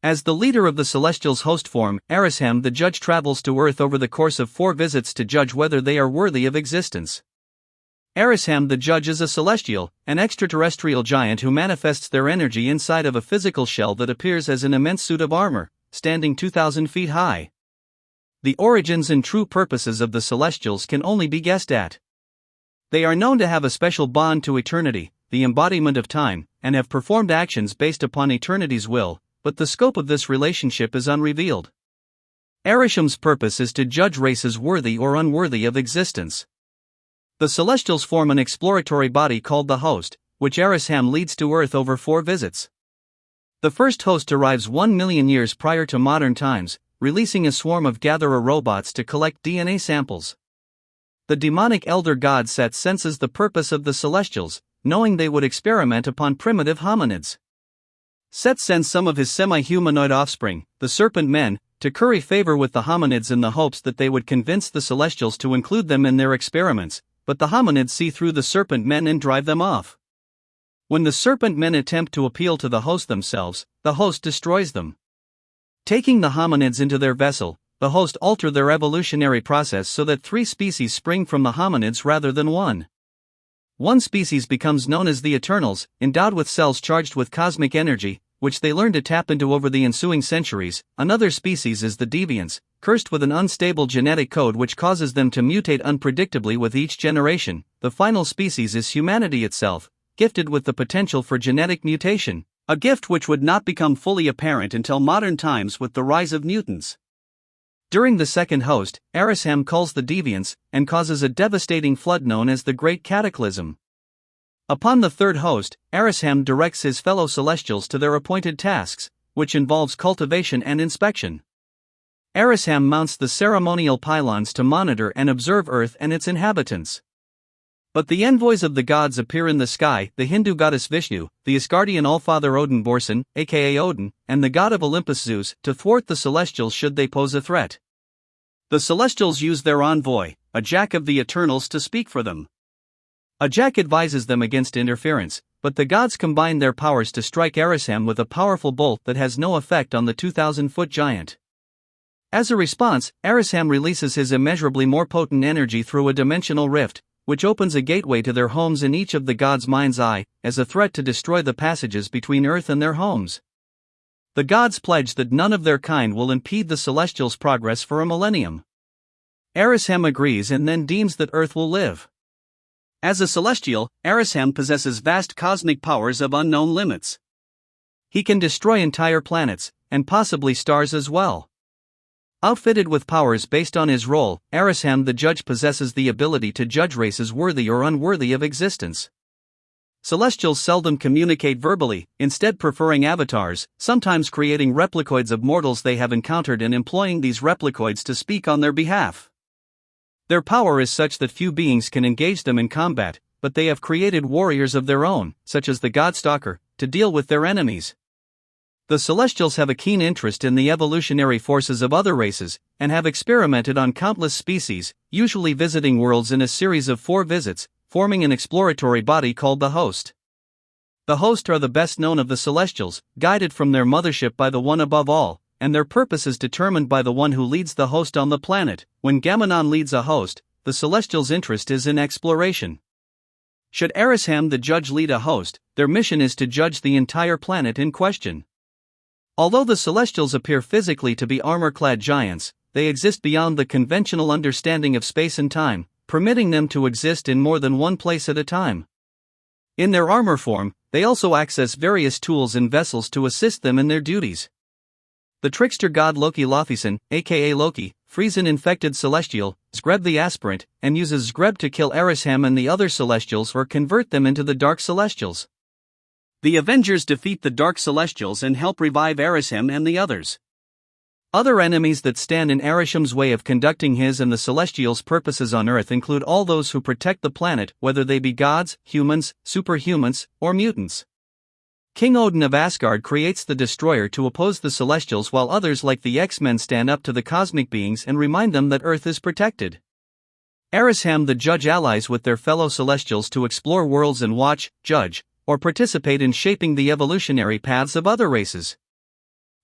As the leader of the Celestials' host form, Arishem the Judge travels to Earth over the course of 4 visits to judge whether they are worthy of existence. Arishem the Judge is a celestial, an extraterrestrial giant who manifests their energy inside of a physical shell that appears as an immense suit of armor, standing 2,000 feet high. The origins and true purposes of the Celestials can only be guessed at. They are known to have a special bond to eternity, the embodiment of time, and have performed actions based upon eternity's will, but the scope of this relationship is unrevealed. Arishem's purpose is to judge races worthy or unworthy of existence. The Celestials form an exploratory body called the Host, which Arishem leads to Earth over 4 visits. The first host arrives 1 million years prior to modern times, releasing a swarm of gatherer robots to collect DNA samples. The demonic elder god Set senses the purpose of the Celestials, knowing they would experiment upon primitive hominids. Set sends some of his semi-humanoid offspring, the Serpent Men, to curry favor with the hominids in the hopes that they would convince the Celestials to include them in their experiments, but the hominids see through the Serpent Men and drive them off. When the Serpent Men attempt to appeal to the host themselves, the host destroys them. Taking the hominids into their vessel, the host alter their evolutionary process so that 3 species spring from the hominids rather than 1. One species becomes known as the Eternals, endowed with cells charged with cosmic energy, which they learn to tap into over the ensuing centuries. Another species is the Deviants, cursed with an unstable genetic code which causes them to mutate unpredictably with each generation. The final species is humanity itself, gifted with the potential for genetic mutation, a gift which would not become fully apparent until modern times with the rise of mutants. During the second host, Arishem culls the Deviants, and causes a devastating flood known as the Great Cataclysm. Upon the third host, Arishem directs his fellow Celestials to their appointed tasks, which involves cultivation and inspection. Arishem mounts the ceremonial pylons to monitor and observe Earth and its inhabitants. But the envoys of the gods appear in the sky: the Hindu goddess Vishnu, the Asgardian Allfather Odin Borson, aka Odin, and the god of Olympus Zeus, to thwart the Celestials should they pose a threat. The Celestials use their envoy, a Jack of the Eternals, to speak for them. A Jack advises them against interference, but the gods combine their powers to strike Arishem with a powerful bolt that has no effect on the 2,000-foot giant. As a response, Arishem releases his immeasurably more potent energy through a dimensional rift, which opens a gateway to their homes in each of the gods' mind's eye, as a threat to destroy the passages between Earth and their homes. The gods pledge that none of their kind will impede the Celestials' progress for a millennium. Arishem agrees and then deems that Earth will live. As a Celestial, Arishem possesses vast cosmic powers of unknown limits. He can destroy entire planets, and possibly stars as well. Outfitted with powers based on his role, Arishem the Judge possesses the ability to judge races worthy or unworthy of existence. Celestials seldom communicate verbally, instead preferring avatars, sometimes creating replicoids of mortals they have encountered and employing these replicoids to speak on their behalf. Their power is such that few beings can engage them in combat, but they have created warriors of their own, such as the Godstalker, to deal with their enemies. The Celestials have a keen interest in the evolutionary forces of other races, and have experimented on countless species, usually visiting worlds in a series of 4 visits, forming an exploratory body called the Host. The Host are the best known of the Celestials, guided from their mothership by the One above all, and their purpose is determined by the one who leads the host on the planet. When Gamenon leads a host, the Celestials' interest is in exploration. Should Arishem the Judge lead a host, their mission is to judge the entire planet in question. Although the Celestials appear physically to be armor-clad giants, they exist beyond the conventional understanding of space and time, permitting them to exist in more than one place at a time. In their armor form, they also access various tools and vessels to assist them in their duties. The trickster god Loki Lothisen, aka Loki, frees an infected Celestial, Zgreb the Aspirant, and uses Zgreb to kill Arishem and the other Celestials or convert them into the Dark Celestials. The Avengers defeat the Dark Celestials and help revive Arishem and the others. Other enemies that stand in Arishem's way of conducting his and the Celestials' purposes on Earth include all those who protect the planet, whether they be gods, humans, superhumans, or mutants. King Odin of Asgard creates the Destroyer to oppose the Celestials, while others like the X-Men stand up to the cosmic beings and remind them that Earth is protected. Arishem the Judge allies with their fellow Celestials to explore worlds and watch, judge, or participate in shaping the evolutionary paths of other races.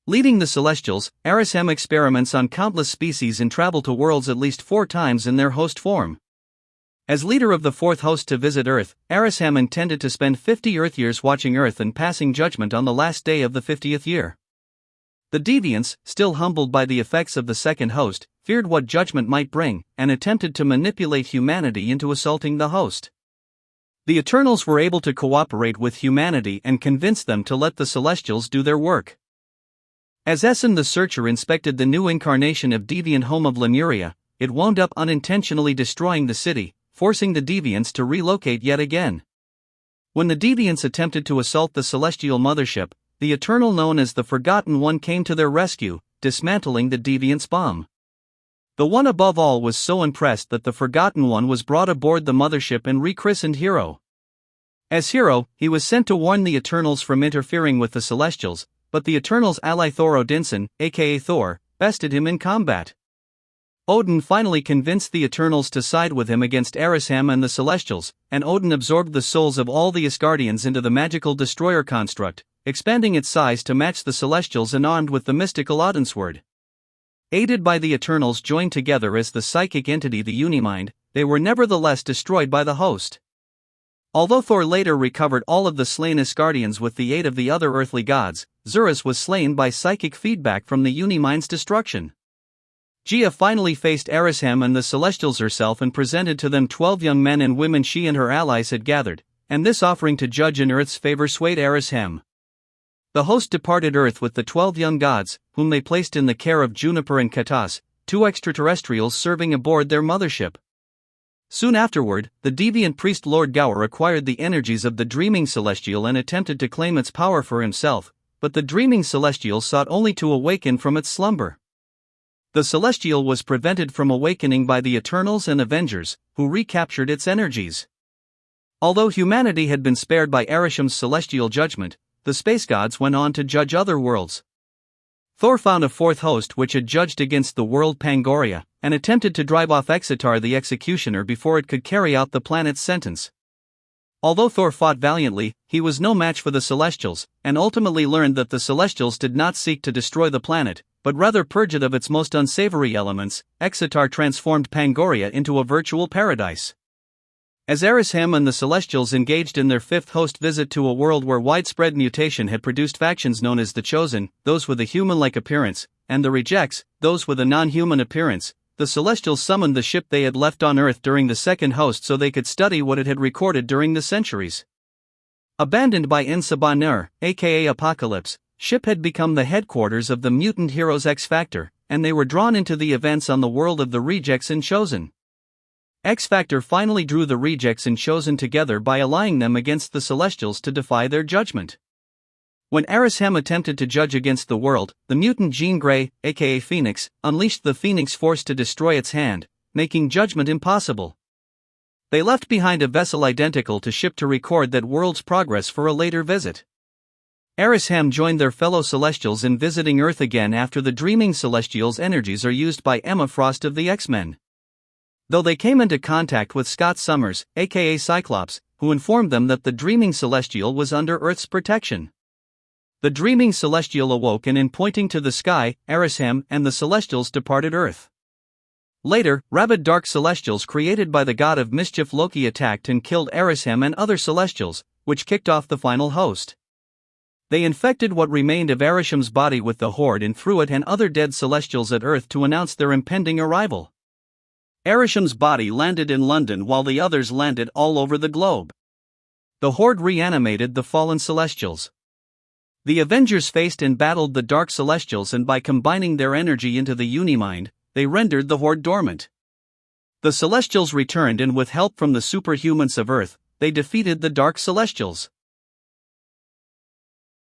Leading the Celestials, Arishem experiments on countless species and travel to worlds at least 4 times in their host form. As leader of the 4th host to visit Earth, Arishem intended to spend 50 Earth years watching Earth and passing judgment on the last day of the 50th year. The deviants, still humbled by the effects of the 2nd host, feared what judgment might bring, and attempted to manipulate humanity into assaulting the host. The Eternals were able to cooperate with humanity and convince them to let the Celestials do their work. As Essen the Searcher inspected the new incarnation of deviant home of Lemuria, it wound up unintentionally destroying the city, forcing the deviants to relocate yet again. When the deviants attempted to assault the celestial mothership, the Eternal known as the Forgotten One came to their rescue, dismantling the deviants' bomb. The One above all was so impressed that the Forgotten One was brought aboard the mothership and rechristened Hero. As Hero, he was sent to warn the Eternals from interfering with the Celestials, but the Eternals' ally Thor Odinson, aka Thor, bested him in combat. Odin finally convinced the Eternals to side with him against Arishem and the Celestials, and Odin absorbed the souls of all the Asgardians into the magical destroyer construct, expanding its size to match the Celestials and armed with the mystical Odinsword. Aided by the Eternals joined together as the psychic entity the Unimind, they were nevertheless destroyed by the host. Although Thor later recovered all of the slain Asgardians with the aid of the other earthly gods, Zurus was slain by psychic feedback from the Unimind's destruction. Gia finally faced Arishem and the Celestials herself and presented to them 12 young men and women she and her allies had gathered, and this offering to judge in Earth's favor swayed Arishem. The host departed Earth with the 12 young gods, whom they placed in the care of Juniper and Katas, 2 extraterrestrials serving aboard their mothership. Soon afterward, the deviant priest Lord Gower acquired the energies of the dreaming celestial and attempted to claim its power for himself, but the dreaming celestial sought only to awaken from its slumber. The celestial was prevented from awakening by the Eternals and Avengers, who recaptured its energies. Although humanity had been spared by Arishem's celestial judgment, the space gods went on to judge other worlds. Thor found a 4th host which had judged against the world Pangoria, and attempted to drive off Exitar the Executioner before it could carry out the planet's sentence. Although Thor fought valiantly, he was no match for the Celestials, and ultimately learned that the Celestials did not seek to destroy the planet, but rather purge it of its most unsavory elements. Exitar transformed Pangoria into a virtual paradise. As Arishem and the Celestials engaged in their 5th host visit to a world where widespread mutation had produced factions known as the Chosen, those with a human-like appearance, and the Rejects, those with a non-human appearance, the Celestials summoned the ship they had left on Earth during the 2nd host so they could study what it had recorded during the centuries. Abandoned by Ensabanur, aka Apocalypse, ship had become the headquarters of the mutant heroes X-Factor, and they were drawn into the events on the world of the Rejects and Chosen. X-Factor finally drew the Rejects and Chosen together by allying them against the Celestials to defy their judgment. When Arishem attempted to judge against the world, the mutant Jean Grey, aka Phoenix, unleashed the Phoenix Force to destroy its hand, making judgment impossible. They left behind a vessel identical to ship to record that world's progress for a later visit. Arishem joined their fellow Celestials in visiting Earth again after the dreaming Celestial's energies are used by Emma Frost of the X-Men. Though they came into contact with Scott Summers, aka Cyclops, who informed them that the dreaming Celestial was under Earth's protection. The dreaming Celestial awoke and in pointing to the sky, Arishem and the Celestials departed Earth. Later, rabid dark Celestials created by the god of mischief Loki attacked and killed Arishem and other Celestials, which kicked off the final host. They infected what remained of Arishem's body with the Horde and threw it and other dead Celestials at Earth to announce their impending arrival. Arishem's body landed in London while the others landed all over the globe. The Horde reanimated the fallen Celestials. The Avengers faced and battled the Dark Celestials, and by combining their energy into the Unimind, they rendered the Horde dormant. The Celestials returned, and with help from the superhumans of Earth, they defeated the Dark Celestials.